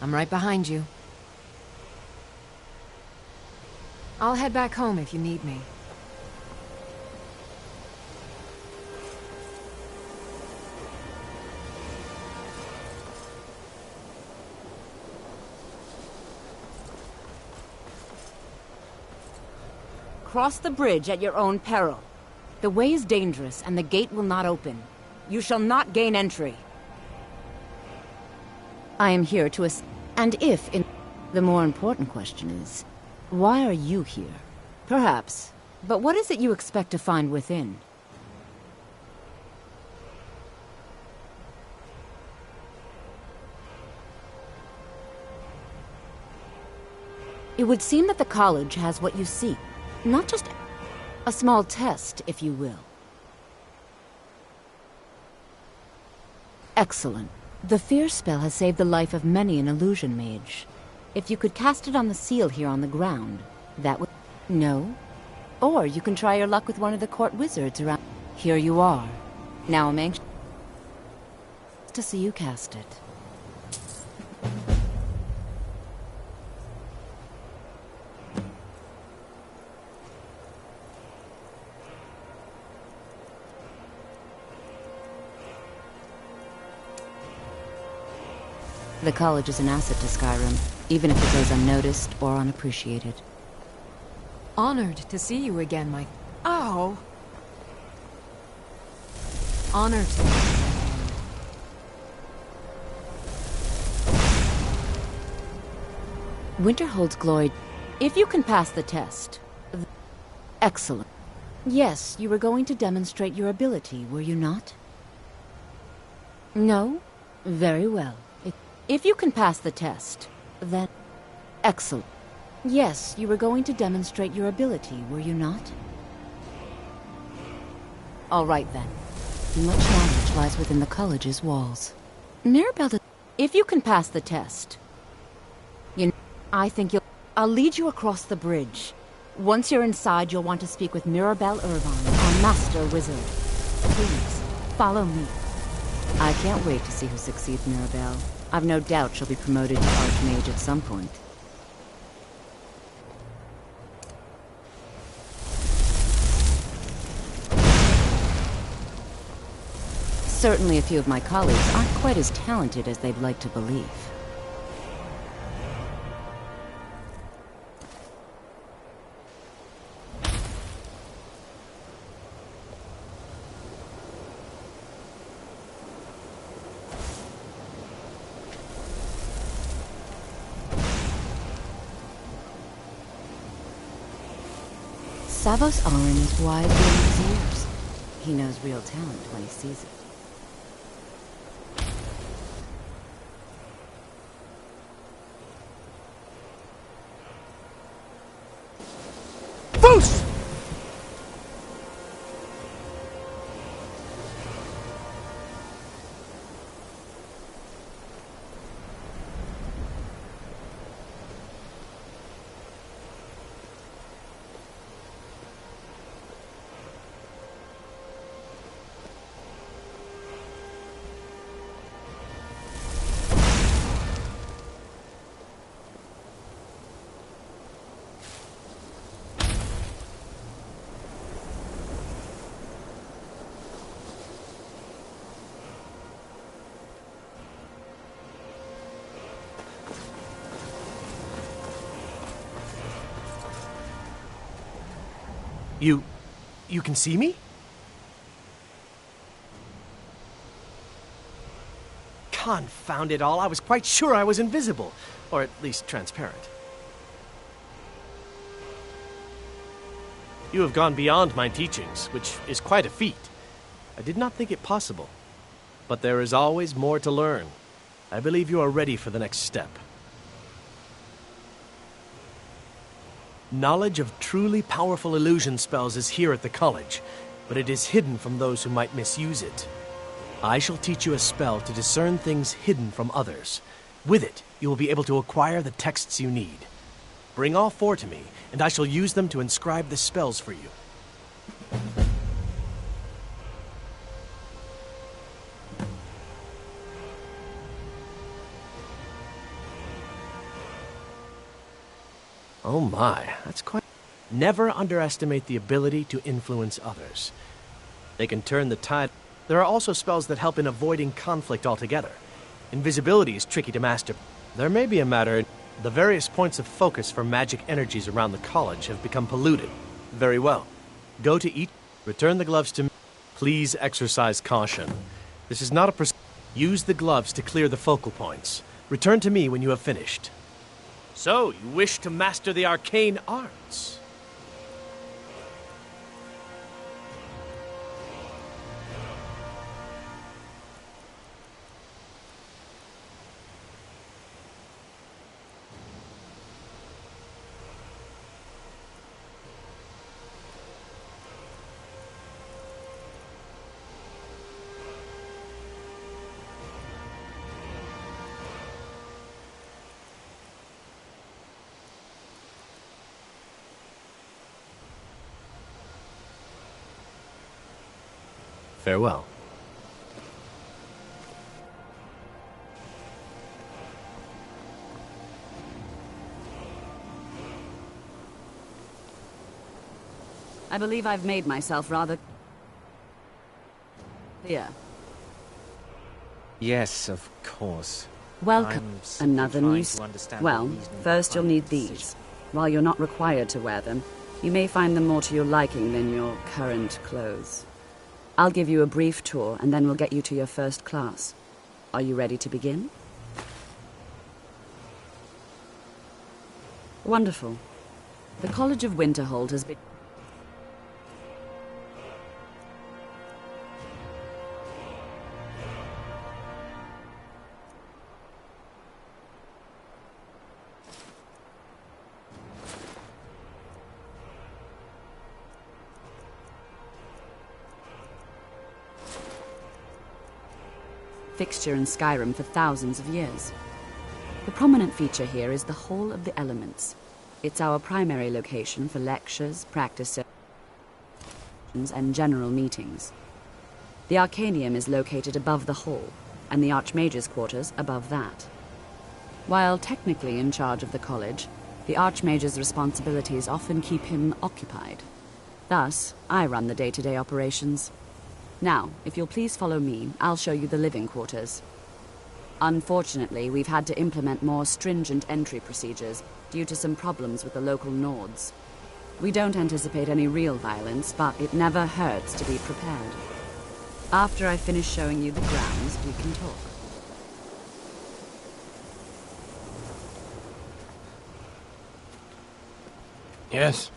I'm right behind you. I'll head back home if you need me. Cross the bridge at your own peril. The way is dangerous, and the gate will not open. You shall not gain entry. I am here to and if in... The more important question is, why are you here? Perhaps. But what is it you expect to find within? It would seem that the college has what you seek. Not just a small test, if you will. Excellent. The fear spell has saved the life of many an illusion mage. If you could cast it on the seal here on the ground, that would... No? Or you can try your luck with one of the court wizards around... Here you are. Now I'm anxious to see you cast it. The college is an asset to Skyrim, even if it goes unnoticed or unappreciated. Honored to see you again, my... Oh! Honor to me. Winter holds glory if you can pass the test. Excellent. Yes, you were going to demonstrate your ability, were you not? No? Very well. If you can pass the test, then... Excellent. Yes, you were going to demonstrate your ability, were you not? All right, then. Much knowledge lies within the college's walls. Mirabelle, if you can pass the test... I think you'll... I'll lead you across the bridge. Once you're inside, you'll want to speak with Mirabelle Irvine, our master wizard. Please, follow me. I can't wait to see who succeeds Mirabelle. I've no doubt she'll be promoted to Archmage at some point. Certainly a few of my colleagues aren't quite as talented as they'd like to believe. Savos Arin is wise beyond his years. He knows real talent when he sees it. Boost! You can see me? Confound it all, I was quite sure I was invisible. Or at least transparent. You have gone beyond my teachings, which is quite a feat. I did not think it possible. But there is always more to learn. I believe you are ready for the next step. Knowledge of truly powerful illusion spells is here at the college, but it is hidden from those who might misuse it. I shall teach you a spell to discern things hidden from others. With it, you will be able to acquire the texts you need. Bring all 4 to me, and I shall use them to inscribe the spells for you. Oh my, that's quite... Never underestimate the ability to influence others. They can turn the tide. There are also spells that help in avoiding conflict altogether. Invisibility is tricky to master. There may be a matter... The various points of focus for magic energies around the college have become polluted. Very well. Go to each... Return the gloves to me. Please exercise caution. This is not a... Use the gloves to clear the focal points. Return to me when you have finished. So, you wish to master the arcane arts? Farewell. I believe I've made myself rather clear. Yes, of course. Welcome. I'm simply Another trying new... to understand the Well, reasoning first you'll behind need the these. decision. While you're not required to wear them, you may find them more to your liking than your current clothes. I'll give you a brief tour, and then we'll get you to your first class. Are you ready to begin? Wonderful. The College of Winterhold has been... fixture in Skyrim for thousands of years. The prominent feature here is the Hall of the Elements. It's our primary location for lectures, practice sessions, and general meetings. The Arcanium is located above the hall, and the Archmage's quarters above that. While technically in charge of the college, the Archmage's responsibilities often keep him occupied. Thus, I run the day-to-day operations. Now, if you'll please follow me, I'll show you the living quarters. Unfortunately, we've had to implement more stringent entry procedures due to some problems with the local Nords. We don't anticipate any real violence, but it never hurts to be prepared. After I finish showing you the grounds, we can talk. Yes?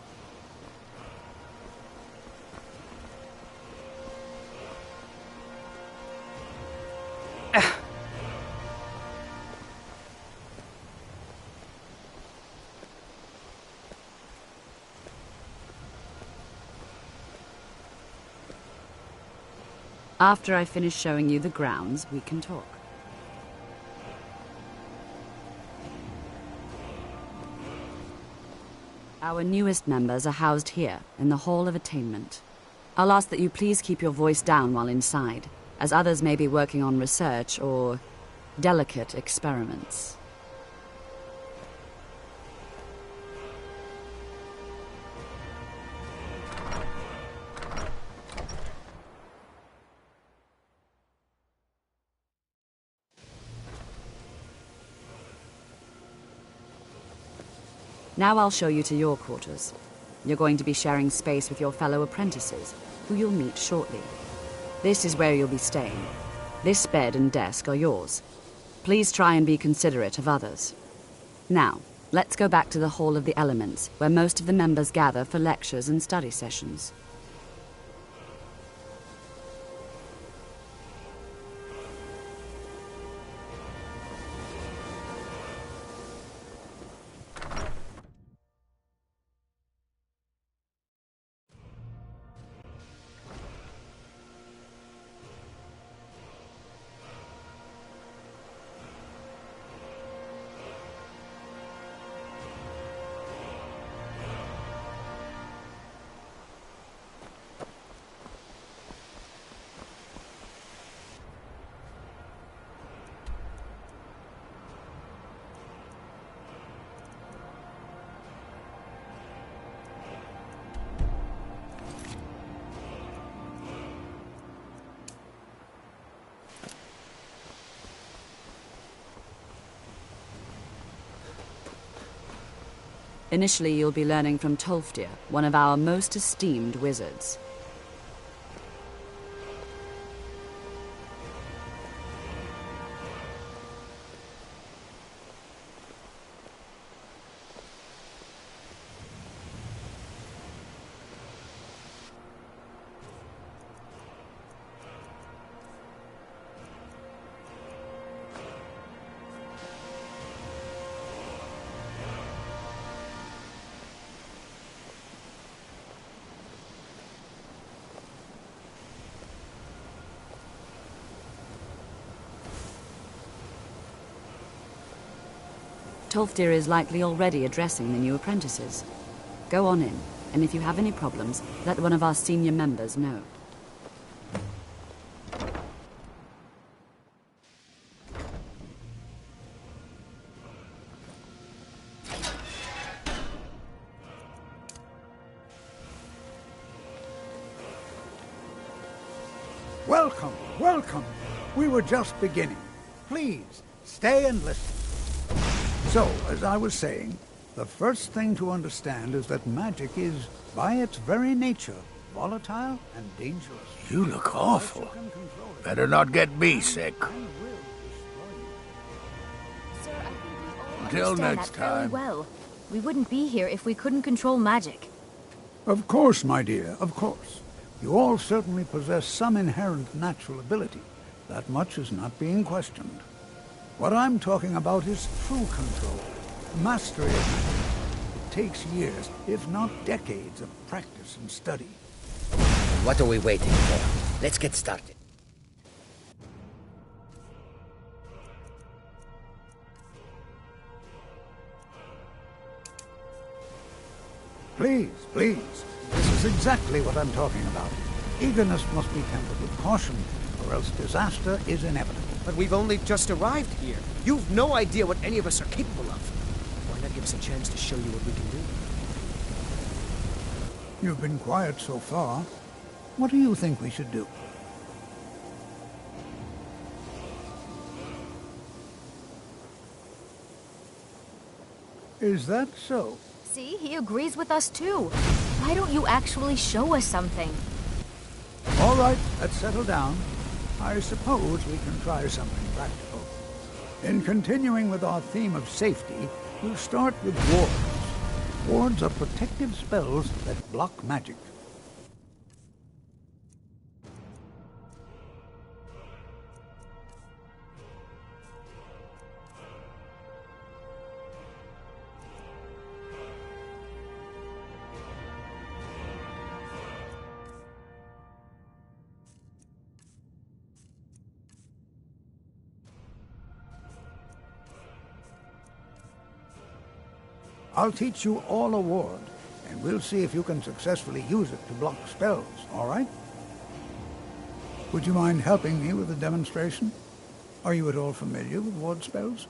After I finish showing you the grounds, we can talk. Our newest members are housed here, in the Hall of Attainment. I'll ask that you please keep your voice down while inside, as others may be working on research or delicate experiments. Now I'll show you to your quarters. You're going to be sharing space with your fellow apprentices, who you'll meet shortly. This is where you'll be staying. This bed and desk are yours. Please try and be considerate of others. Now, let's go back to the Hall of the Elements, where most of the members gather for lectures and study sessions. Initially, you'll be learning from Tolfdir, one of our most esteemed wizards. Tolfdir is likely already addressing the new apprentices. Go on in, and if you have any problems, let one of our senior members know. Welcome, welcome. We were just beginning. Please, stay and listen. So, as I was saying, the first thing to understand is that magic is, by its very nature, volatile and dangerous. You look awful. Better not get me sick. Sir, I think we all Until understand next that fairly time. well. We wouldn't be here if we couldn't control magic. Of course, my dear, of course. You all certainly possess some inherent natural ability. That much is not being questioned. What I'm talking about is true control, mastery of magic. It takes years, if not decades, of practice and study. What are we waiting for? Let's get started. Please, please. This is exactly what I'm talking about. Eagerness must be tempered with caution, or else disaster is inevitable. But we've only just arrived here. You've no idea what any of us are capable of. Why not give us a chance to show you what we can do? You've been quiet so far. What do you think we should do? Is that so? See, he agrees with us too. Why don't you actually show us something? All right, let's settle down. I suppose we can try something practical. In continuing with our theme of safety, we'll start with wards. Wards are protective spells that block magic. I'll teach you all a ward, and we'll see if you can successfully use it to block spells, all right? Would you mind helping me with a demonstration? Are you at all familiar with ward spells?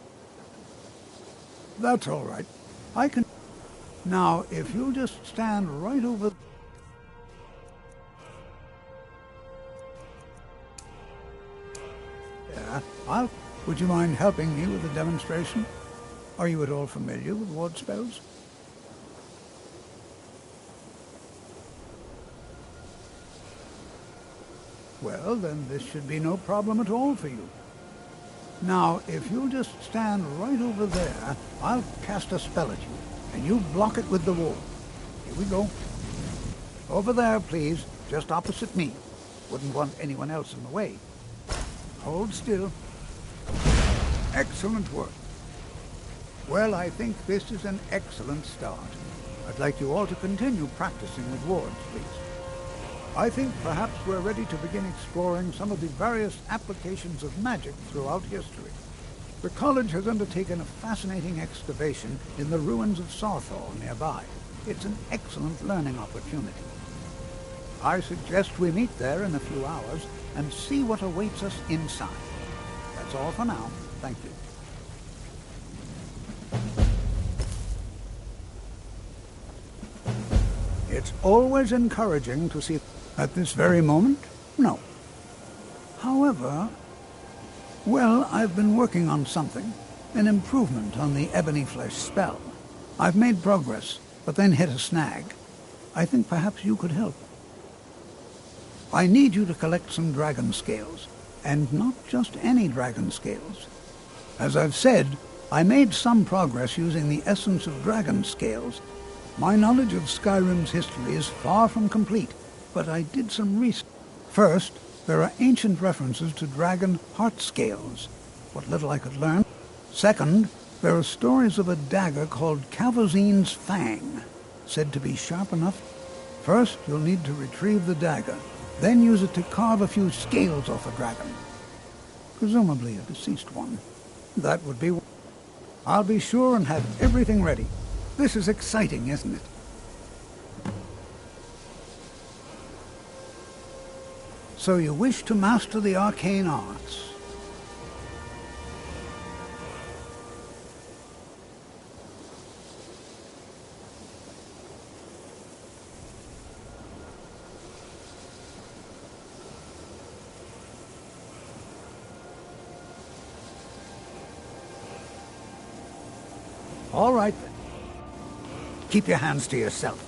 That's all right. I can... Now, if you'll just stand right over... Yeah, Would you mind helping me with a demonstration? Are you at all familiar with ward spells? Well, then this should be no problem at all for you. Now, if you'll just stand right over there, I'll cast a spell at you, and you block it with the ward. Here we go. Over there, please, just opposite me. Wouldn't want anyone else in the way. Hold still. Excellent work. Well, I think this is an excellent start. I'd like you all to continue practicing with wards, please. I think perhaps we're ready to begin exploring some of the various applications of magic throughout history. The college has undertaken a fascinating excavation in the ruins of Sarthal nearby. It's an excellent learning opportunity. I suggest we meet there in a few hours and see what awaits us inside. That's all for now. Thank you. It's always encouraging to see... At this very moment? No. However... Well, I've been working on something. An improvement on the ebony flesh spell. I've made progress, but then hit a snag. I think perhaps you could help. I need you to collect some dragon scales, and not just any dragon scales. As I've said, I made some progress using the essence of dragon scales. My knowledge of Skyrim's history is far from complete, but I did some research. First, there are ancient references to dragon heart scales, what little I could learn. Second, there are stories of a dagger called Calvazine's Fang, said to be sharp enough. First, you'll need to retrieve the dagger, then use it to carve a few scales off a dragon. Presumably a deceased one. That would be... I'll be sure and have everything ready. This is exciting, isn't it? So you wish to master the arcane arts? All right, then. Keep your hands to yourself.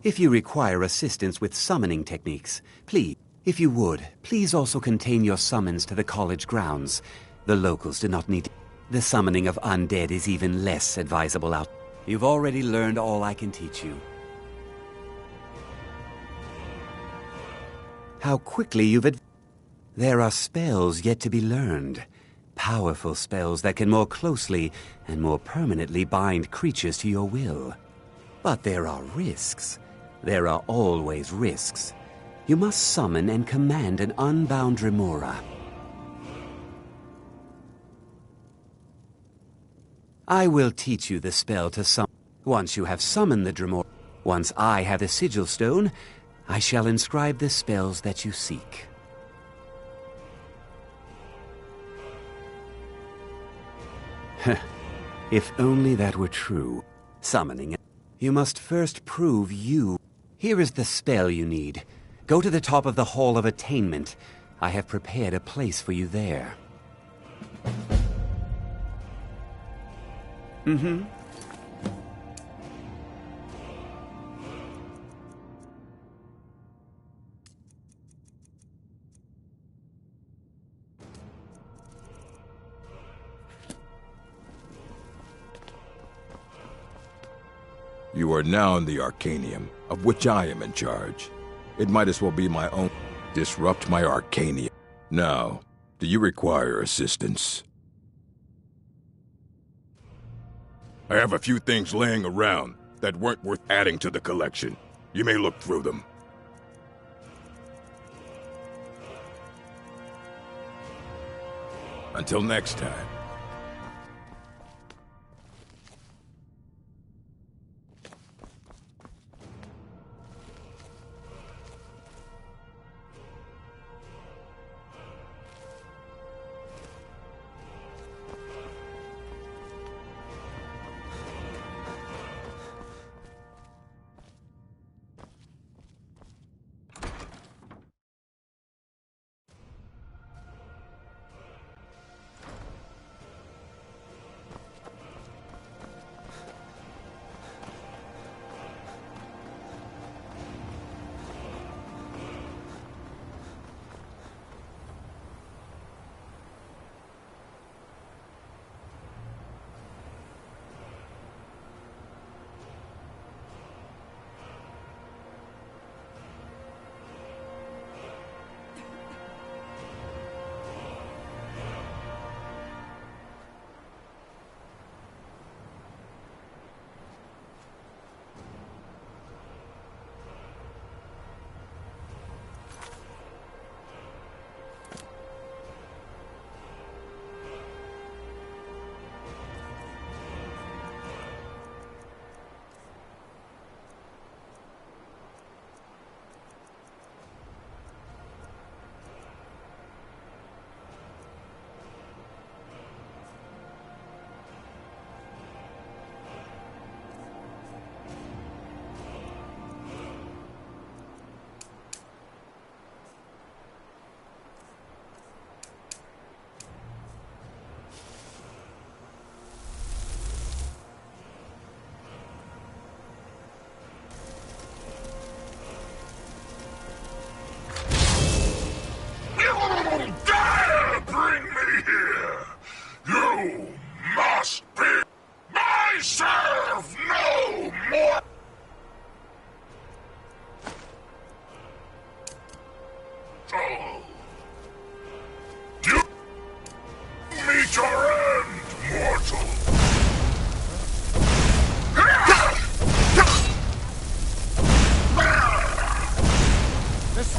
If you require assistance with summoning techniques, please, if you would, please also contain your summons to the college grounds. The locals do not need... The summoning of undead is even less advisable out. You've already learned all I can teach you. How quickly you've There are spells yet to be learned. Powerful spells that can more closely and more permanently bind creatures to your will. But there are risks. There are always risks. You must summon and command an unbound remora. I will teach you the spell to summon. Once you have summoned the Dremora, once I have the sigil stone, I shall inscribe the spells that you seek. If only that were true. Summoning. You must first prove you. Here is the spell you need. Go to the top of the Hall of Attainment. I have prepared a place for you there. Mm-hmm. You are now in the Arcanium, of which I am in charge. It might as well be my own. Disrupt my Arcanium. Now, do you require assistance? I have a few things laying around that weren't worth adding to the collection. You may look through them. Until next time.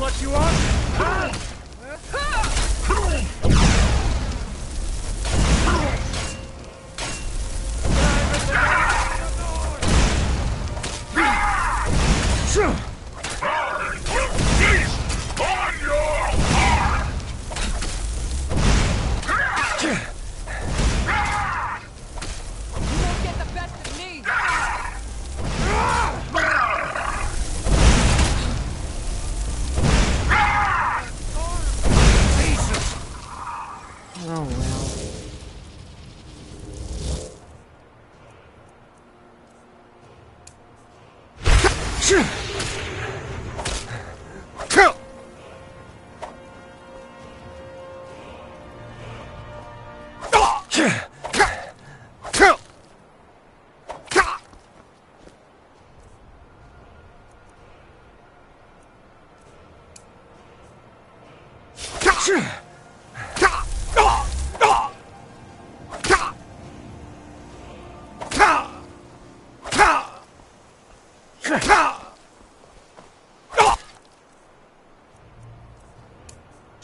what you want? Oh well.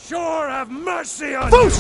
Sure, have mercy on you!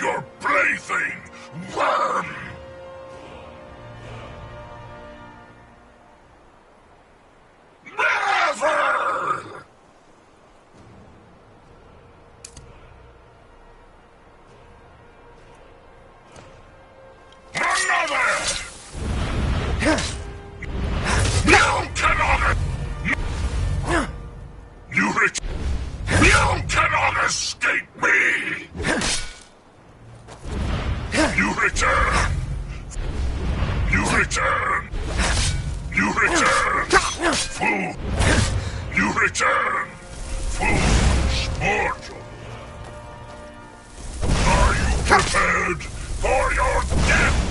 Your plaything, worm! Never! Another! You cannot! You cannot escape me! You return! You return! You return! Fool! You return! Foolish mortal! Are you prepared for your death?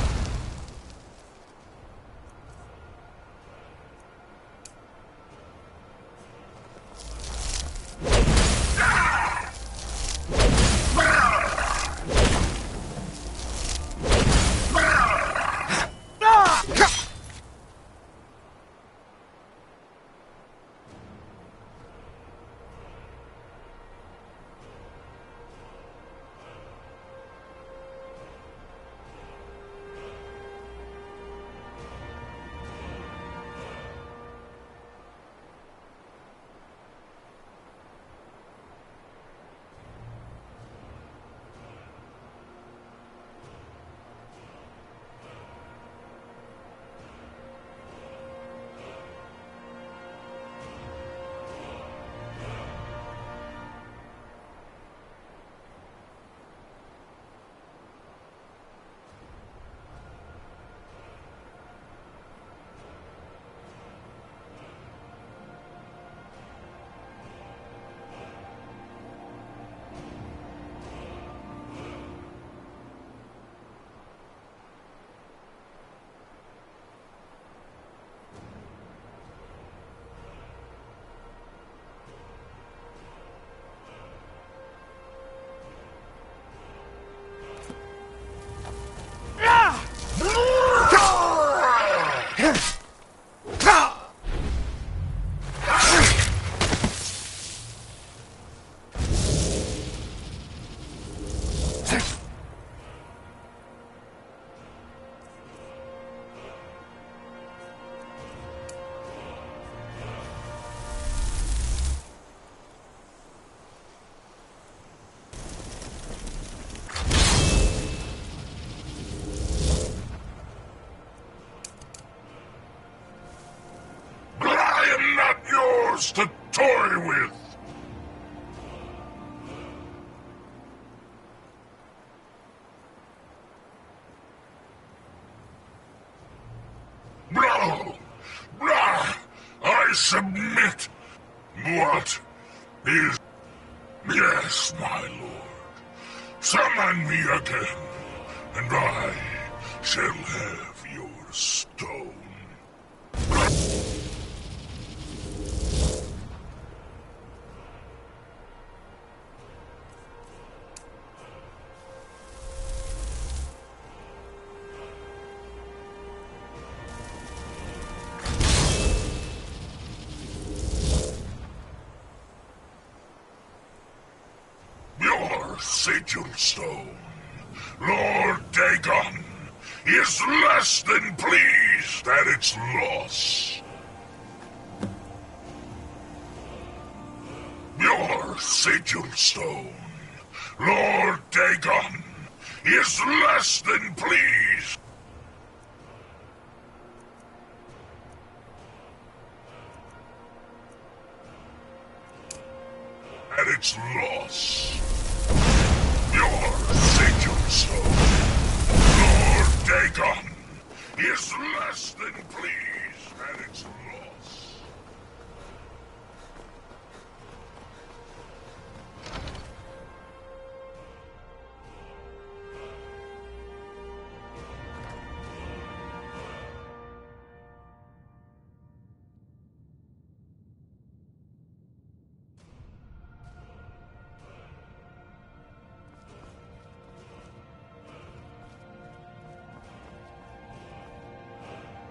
yours to toy with! Blah! Blah! I submit! What is... Yes, my lord. Summon me again, and I shall have your stone. Sigil stone, Lord Dagon, is less than pleased at its loss. Your sigil stone, Lord Dagon, is less than pleased. At its loss. Your sigil stone, Lord Dagon, is less than pleased at its loss.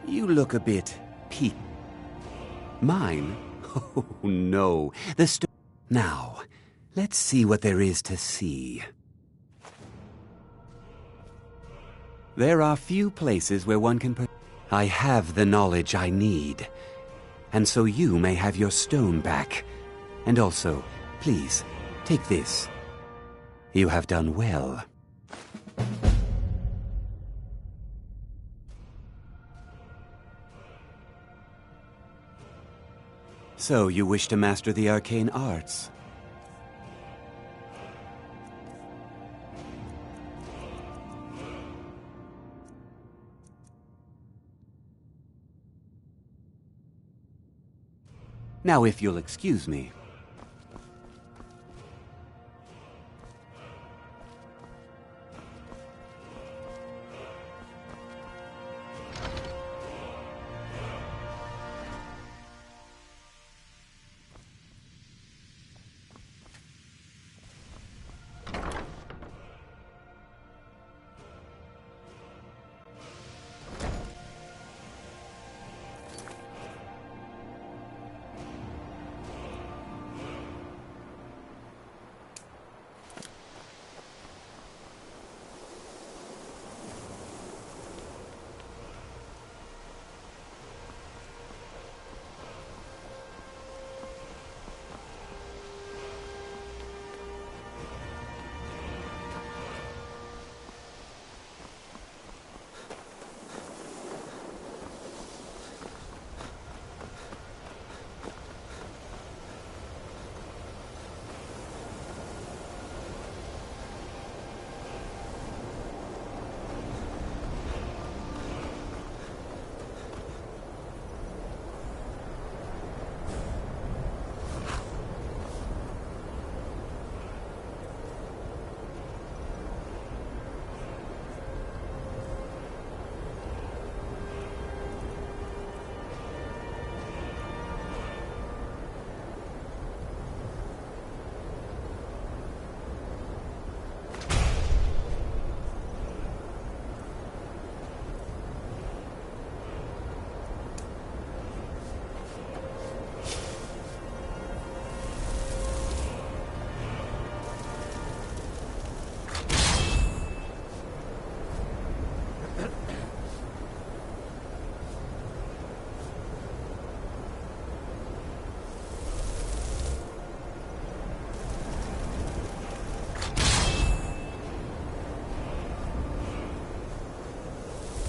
You look a bit peaked. Mine? Oh, no. The Now, let's see what there is to see. There are few places where one can I have the knowledge I need. And so you may have your stone back. And also, please, take this. You have done well. So, you wish to master the arcane arts? Now, if you'll excuse me.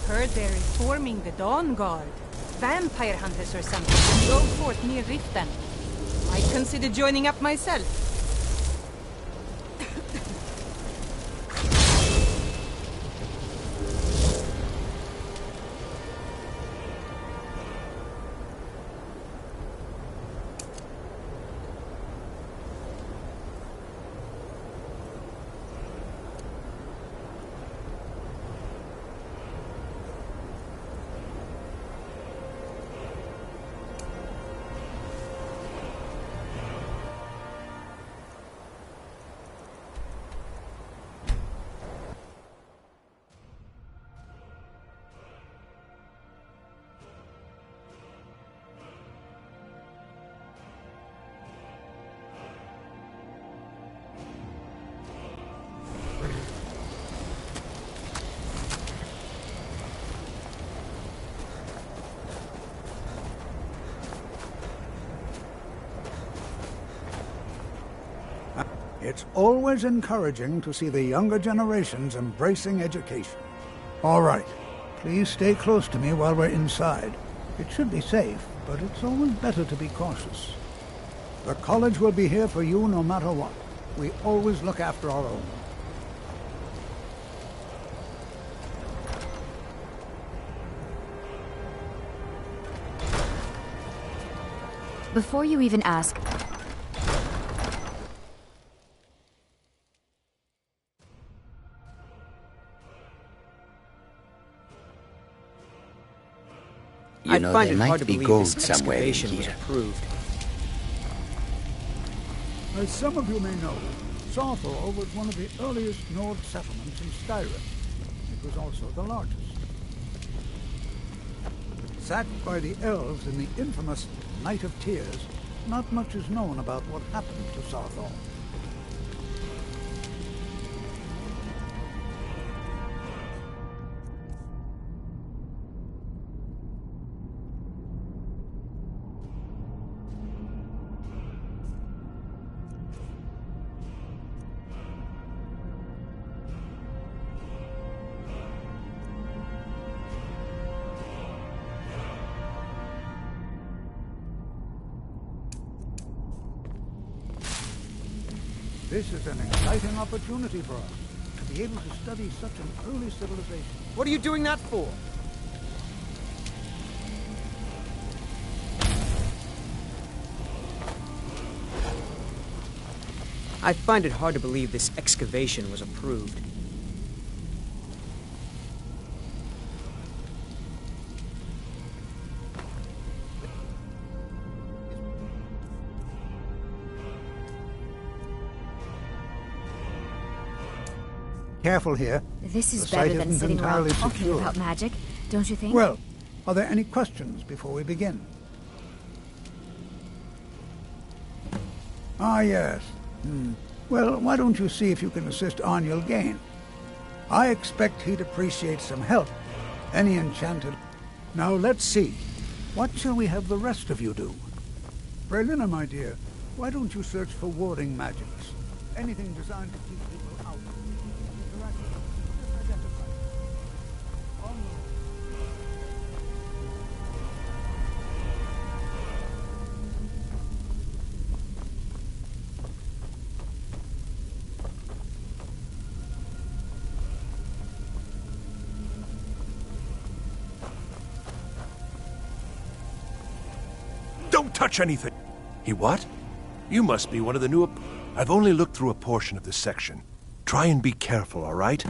Heard they're reforming the Dawn Guard. Vampire hunters or something. Go forth near Riften. I'd consider joining up myself. It's always encouraging to see the younger generations embracing education. All right. Please stay close to me while we're inside. It should be safe, but it's always better to be cautious. The college will be here for you no matter what. We always look after our own. Before you even ask... You know, there hard might to be believe gold this somewhere in excavation was here. approved. As some of you may know, Sawthor was one of the earliest Nord settlements in Skyrim. It was also the largest. Sacked by the elves in the infamous Night of Tears, not much is known about what happened to Sawthor. This is an exciting opportunity for us, to be able to study such an early civilization. What are you doing that for? I find it hard to believe this excavation was approved. Careful here. This is The better site than isn't sitting around entirely talking secure. about magic, don't you think? Well, are there any questions before we begin? Ah, yes. Well, why don't you see if you can assist Arniel Gain? I expect he'd appreciate some help. Any enchanted... Now, let's see. What shall we have the rest of you do? Braylina, my dear, why don't you search for warding magics? Anything designed to keep people out. Interact with them. Just identify them. Onward. Don't touch anything! He what? You must be one of the new... I've only looked through a portion of this section. Try and be careful, all right?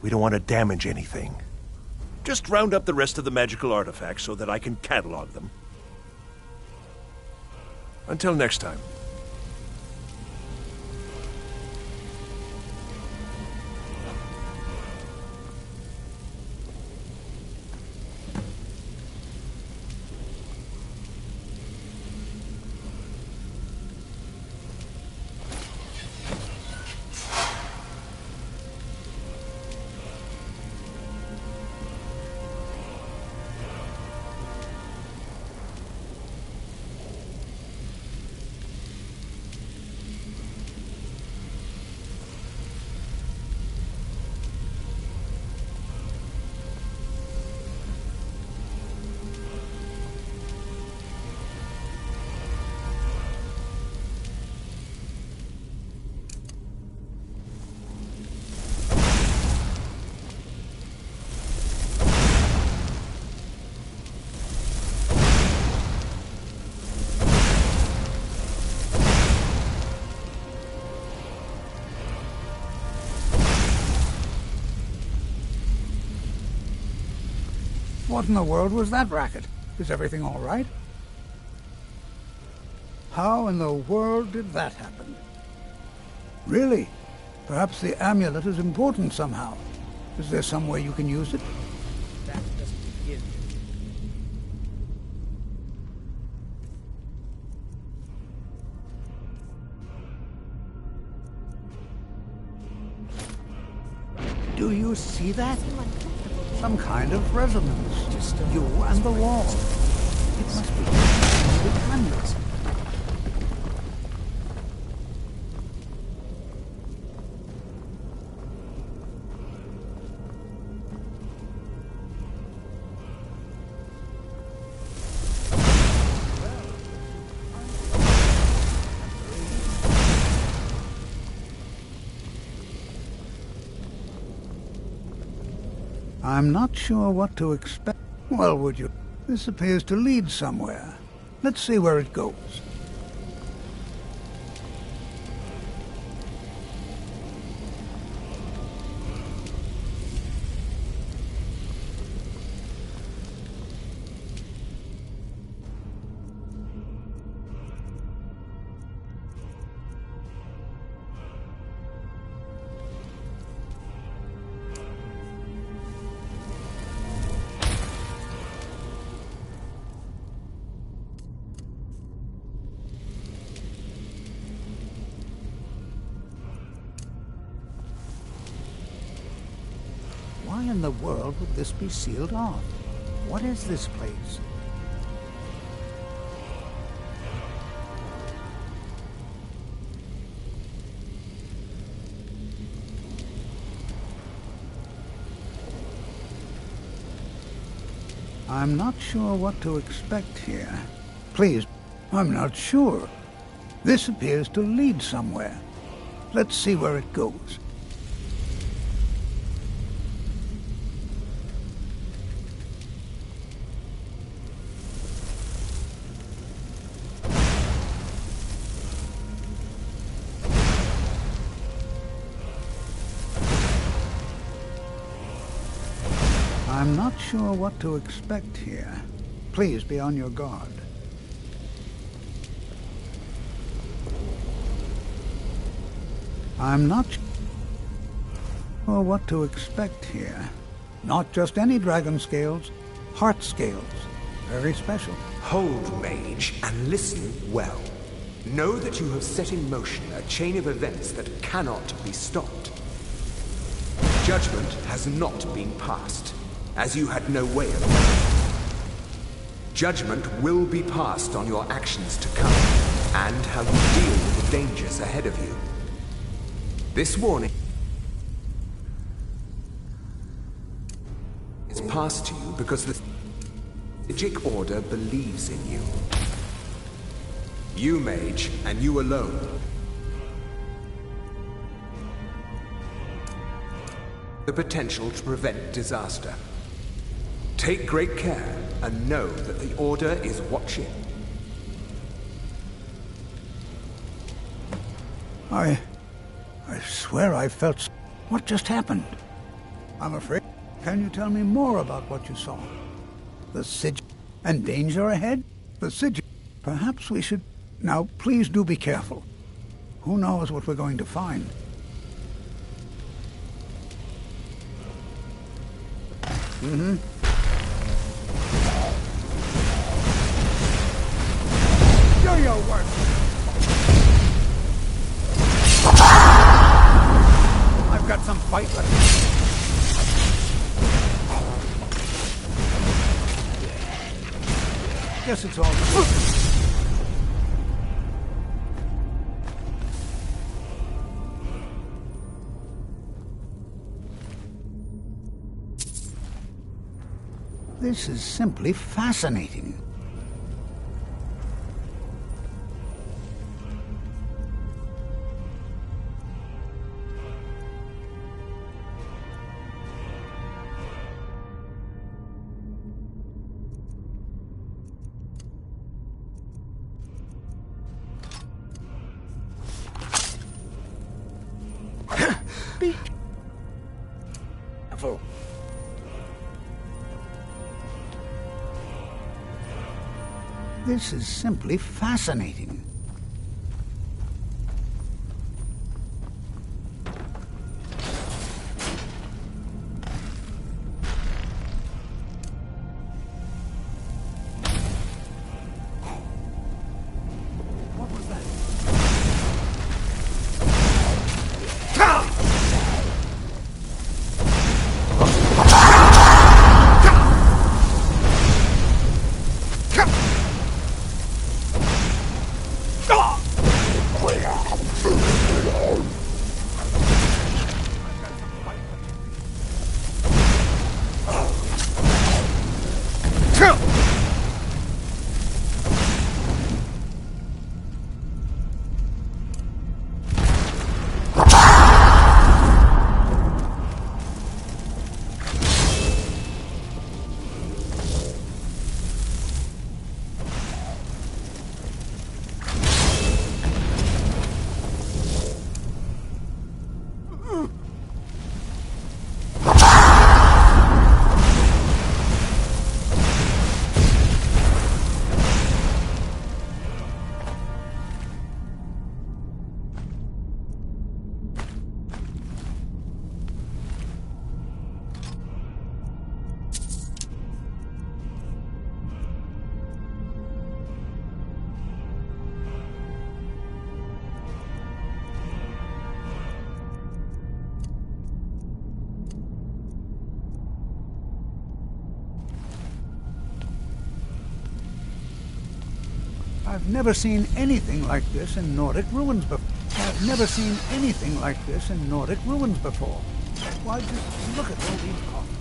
We don't want to damage anything. Just round up the rest of the magical artifacts so that I can catalog them. Until next time. What in the world was that racket? Is everything all right? How in the world did that happen? Really? Perhaps the amulet is important somehow. Is there some way you can use it? That doesn't begin. Do you see that? Some kind of resonance. You and the wall. It must be with hundreds. I'm not sure what to expect. Well, would you? This appears to lead somewhere. Let's see where it goes. Why in the world would this be sealed off? What is this place? I'm not sure what to expect here. Please, I'm not sure. This appears to lead somewhere. Let's see where it goes. I'm not sure what to expect here. Please be on your guard. I'm not sure what to expect here. Not just any dragon scales, heart scales. Very special. Hold, mage, and listen well. Know that you have set in motion a chain of events that cannot be stopped. Judgment has not been passed, as you had no way of knowing. Judgment will be passed on your actions to come, and how you deal with the dangers ahead of you. This warning is passed to you because the Magic Order believes in you. You, mage, and you alone. The potential to prevent disaster. Take great care and know that the Order is watching. I swear I felt... What just happened? I'm afraid... Can you tell me more about what you saw? The sigil... And danger ahead? The sigil... Perhaps we should... Now, please do be careful. Who knows what we're going to find? Mm-hmm. Do your work! I've got some fight left. Guess it's all... This is simply fascinating. Be careful. This is simply fascinating. I've never seen anything like this in Nordic ruins before. I've never seen anything like this in Nordic ruins before. Why, just look at all these coffins.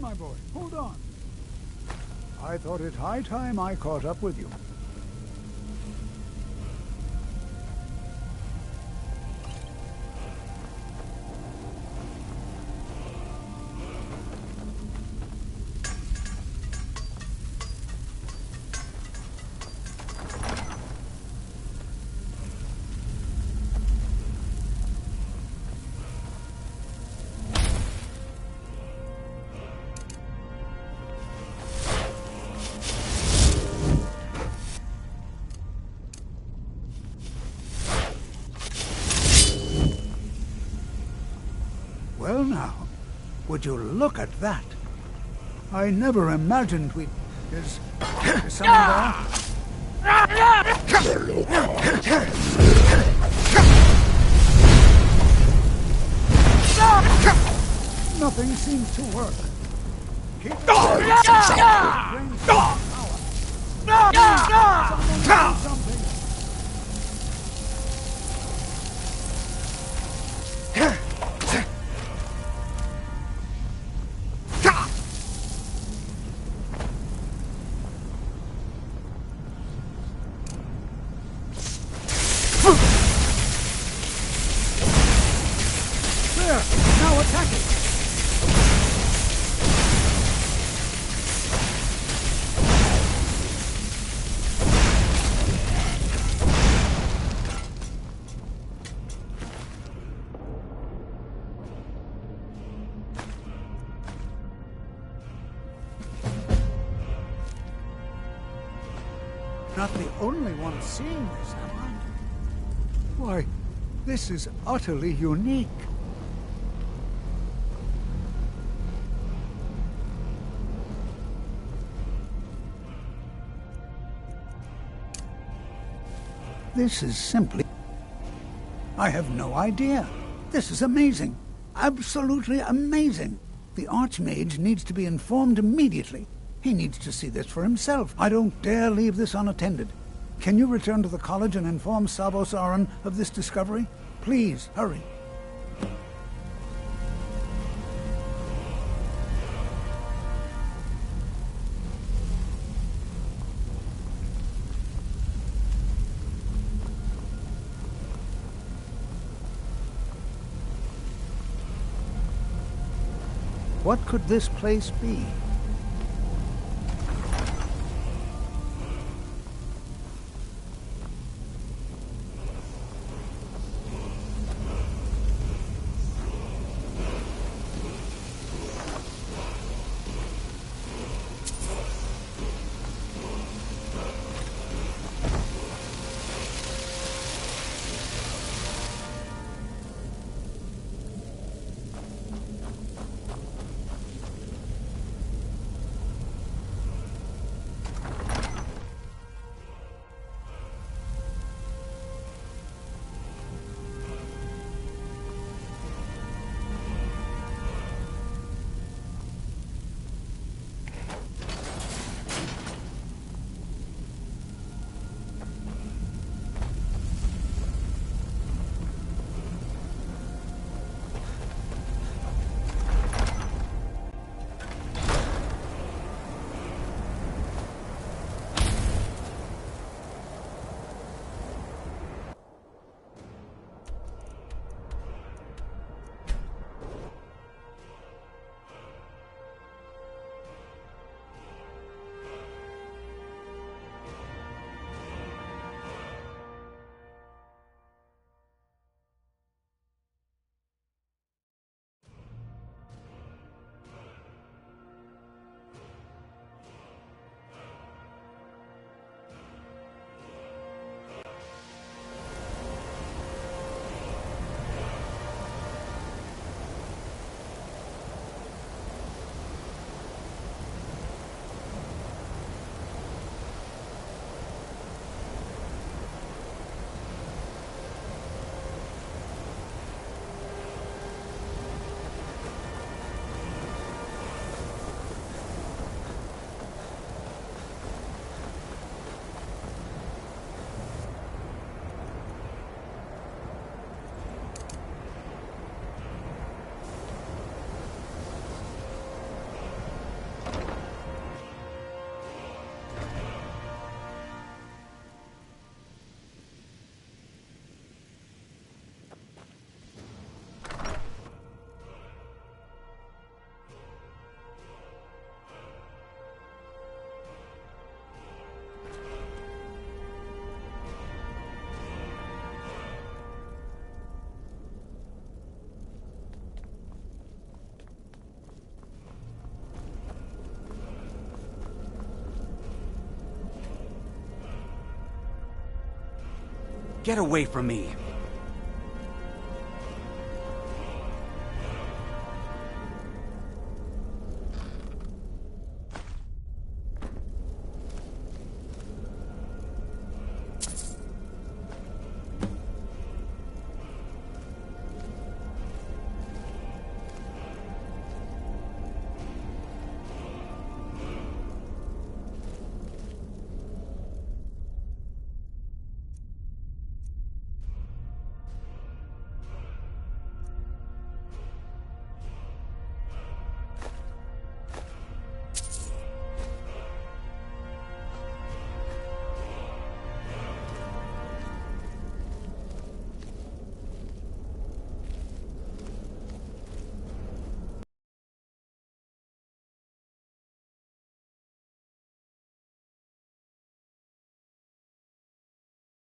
my boy. Hold on. I thought it high time I caught up with you. Well now, would you look at that? I never imagined we'd... Is someone there? Nothing seems to work. Keep something. Now attack it! Not the only one seeing this, am I? Why, this is utterly unique. This is simply... I have no idea. This is amazing. Absolutely amazing. The Archmage needs to be informed immediately. He needs to see this for himself. I don't dare leave this unattended. Can you return to the college and inform Savos Aran of this discovery? Please, hurry. What could this place be? Get away from me!